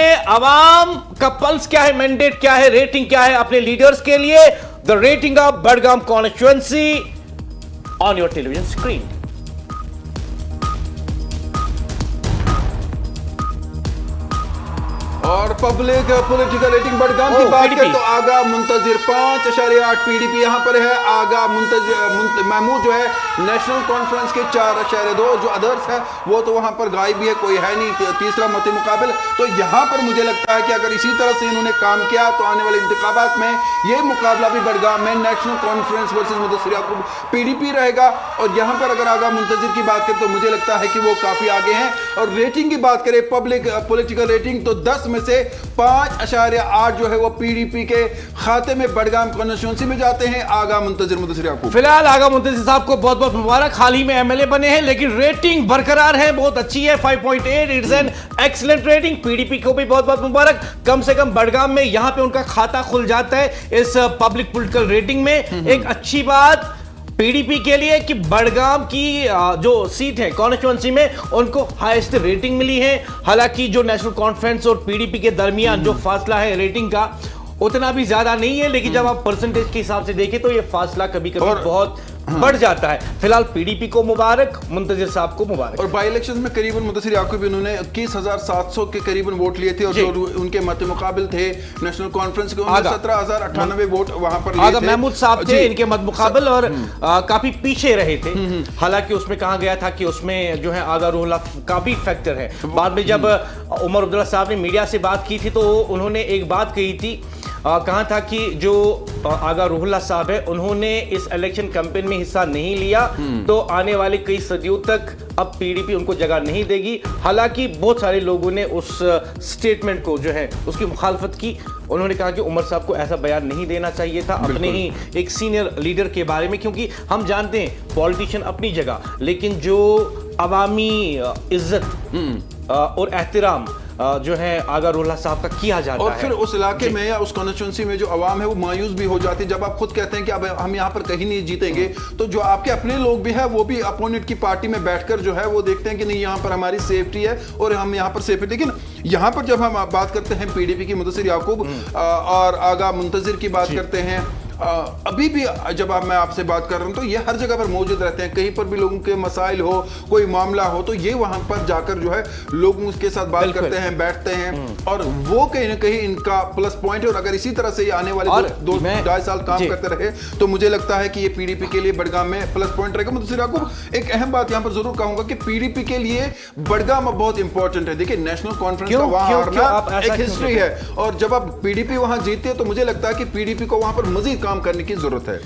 में अवाम का पल्स क्या है, मैंडेट क्या है, रेटिंग क्या है अपने लीडर्स के लिए। The rating of Budgam constituency on your television screen. और पब्लिक पॉलिटिकल रेटिंग बडगाम की बात करें तो आगा मुंतजिर 5.8 पीडीपी यहां पर है। आगा महमूद जो है नेशनल कॉन्फ्रेंस के 4.2, जो अदर्स है वो तो वहां पर गायब भी है, कोई है नहीं तीसरा मत मुकाबिल। तो यहां पर मुझे लगता है कि अगर इसी तरह से इन्होंने काम किया तो आने वाले इंतखाबात में ये मुकाबला भी बडगाम में नेशनल कॉन्फ्रेंस वर्सेस मुदस्सिर याकूब पीडीपी रहेगा। और यहां पर अगर आगा मुंतजिर की बात करें तो मुझे लगता है कि वो काफी आगे हैं। और रेटिंग की बात करें पब्लिक पॉलिटिकल रेटिंग तो 10 में से 5.8 जो है वो पीडीपी के खाते में बडगाम कॉन्स्टिट्यूएंसी में जाते हैं। आगा मुंतजिर मुदस्सिर याकूब। फिलहाल आगा मुंतजिर साहब को बहुत बहुत मुबारक, हाल ही में एमएलए बने हैं, लेकिन रेटिंग बरकरार है, बहुत अच्छी है 5.8। It's an excellent rating. PDP को भी बहुत बहुत मुबारक, कम से कम बडगाम में यहां पे उनका खाता खुल जाता है इस पब्लिक पॉलिटिकल रेटिंग में। एक अच्छी बात पीडीपी के लिए कि बडगाम की जो सीट है कॉन्स्टिट्यूएंसी में उनको हाईएस्ट रेटिंग मिली है। हालांकि जो नेशनल कॉन्फ्रेंस और पीडीपी के दरमियान जो फासला है रेटिंग का उतना भी ज्यादा नहीं है, लेकिन जब आप परसेंटेज के हिसाब से देखें तो ये फासला कभी कभी बहुत बढ़ जाता है। फिलहाल पीडीपी को मुबारक, मुंतजिर साहब को मुबारक। और बाई इलेक्शन में करीबन मुदस्सिर याकूब इन्होंने 21,700 के करीबन वोट लिए थे और जो उनके मत मुकाबिल थे नेशनल कॉन्फ्रेंस के 17,098 वोट वहां पर लिए थे। महमूद साहब थे इनके मत मुकाबिल और काफी पीछे रहे थे। हालांकि उसमें कहा गया था कि उसमें जो है आगा रूहुल्लाह का भी फैक्टर है। बाद में जब उमर अब्दुल्ला साहब ने मीडिया से बात की थी तो उन्होंने एक बात कही थी, कहा था कि जो आगा रूहुल्लाह साहब है उन्होंने इस इलेक्शन कैंपेन में हिस्सा नहीं लिया तो आने वाले कई सदियों तक अब पीडीपी उनको जगह नहीं देगी। हालांकि बहुत सारे लोगों ने उस स्टेटमेंट को जो है उसकी मुखालफत की। उन्होंने कहा कि उमर साहब को ऐसा बयान नहीं देना चाहिए था अपने ही एक सीनियर लीडर के बारे में, क्योंकि हम जानते हैं पॉलिटिशियन अपनी जगह, लेकिन जो अवामी इज्जत और एहतराम जो है आगा रूहुल्लाह साहब का किया जाता है। और फिर उस इलाके में या उस कॉन्स्टिट्यूएंसी में जो अवाम है वो मायूस भी हो जाती है जब आप खुद कहते हैं कि अब हम यहाँ पर कहीं नहीं जीतेंगे। तो जो आपके अपने लोग भी हैं वो भी अपोनेंट की पार्टी में बैठकर जो है वो देखते हैं कि नहीं यहाँ पर हमारी सेफ्टी है और हम यहाँ पर सेफ है। लेकिन यहाँ पर जब हम बात करते हैं पीडीपी की मुदस्सिर याकूब और आगा मुंतजिर की बात करते हैं, अभी भी जब मैं आपसे बात कर रहा हूं तो ये हर जगह पर मौजूद रहते हैं। कहीं पर भी लोगों के मसाइल हो, कोई मामला हो तो ये वहां पर जाकर जो है लोगों के साथ बात करते हैं, बैठते हैं और वो कहीं ना कहीं इनका प्लस पॉइंट है। और अगर इसी तरह से ये आने वाले 2-2.5 साल काम करते रहे तो मुझे लगता है कि ये पीडीपी के लिए बडगाम में प्लस पॉइंट रहेगा। मुदस्सिर याकूब, एक अहम बात यहां पर जरूर कहूंगा कि पीडीपी के लिए बडगाम बहुत इंपॉर्टेंट है। देखिए नेशनल कॉन्फ्रेंस का वहां एक हिस्ट्री है और जब आप पीडीपी वहां जीतते हैं तो मुझे लगता है कि पीडीपी को वहां पर मजीद काम करने की जरूरत है।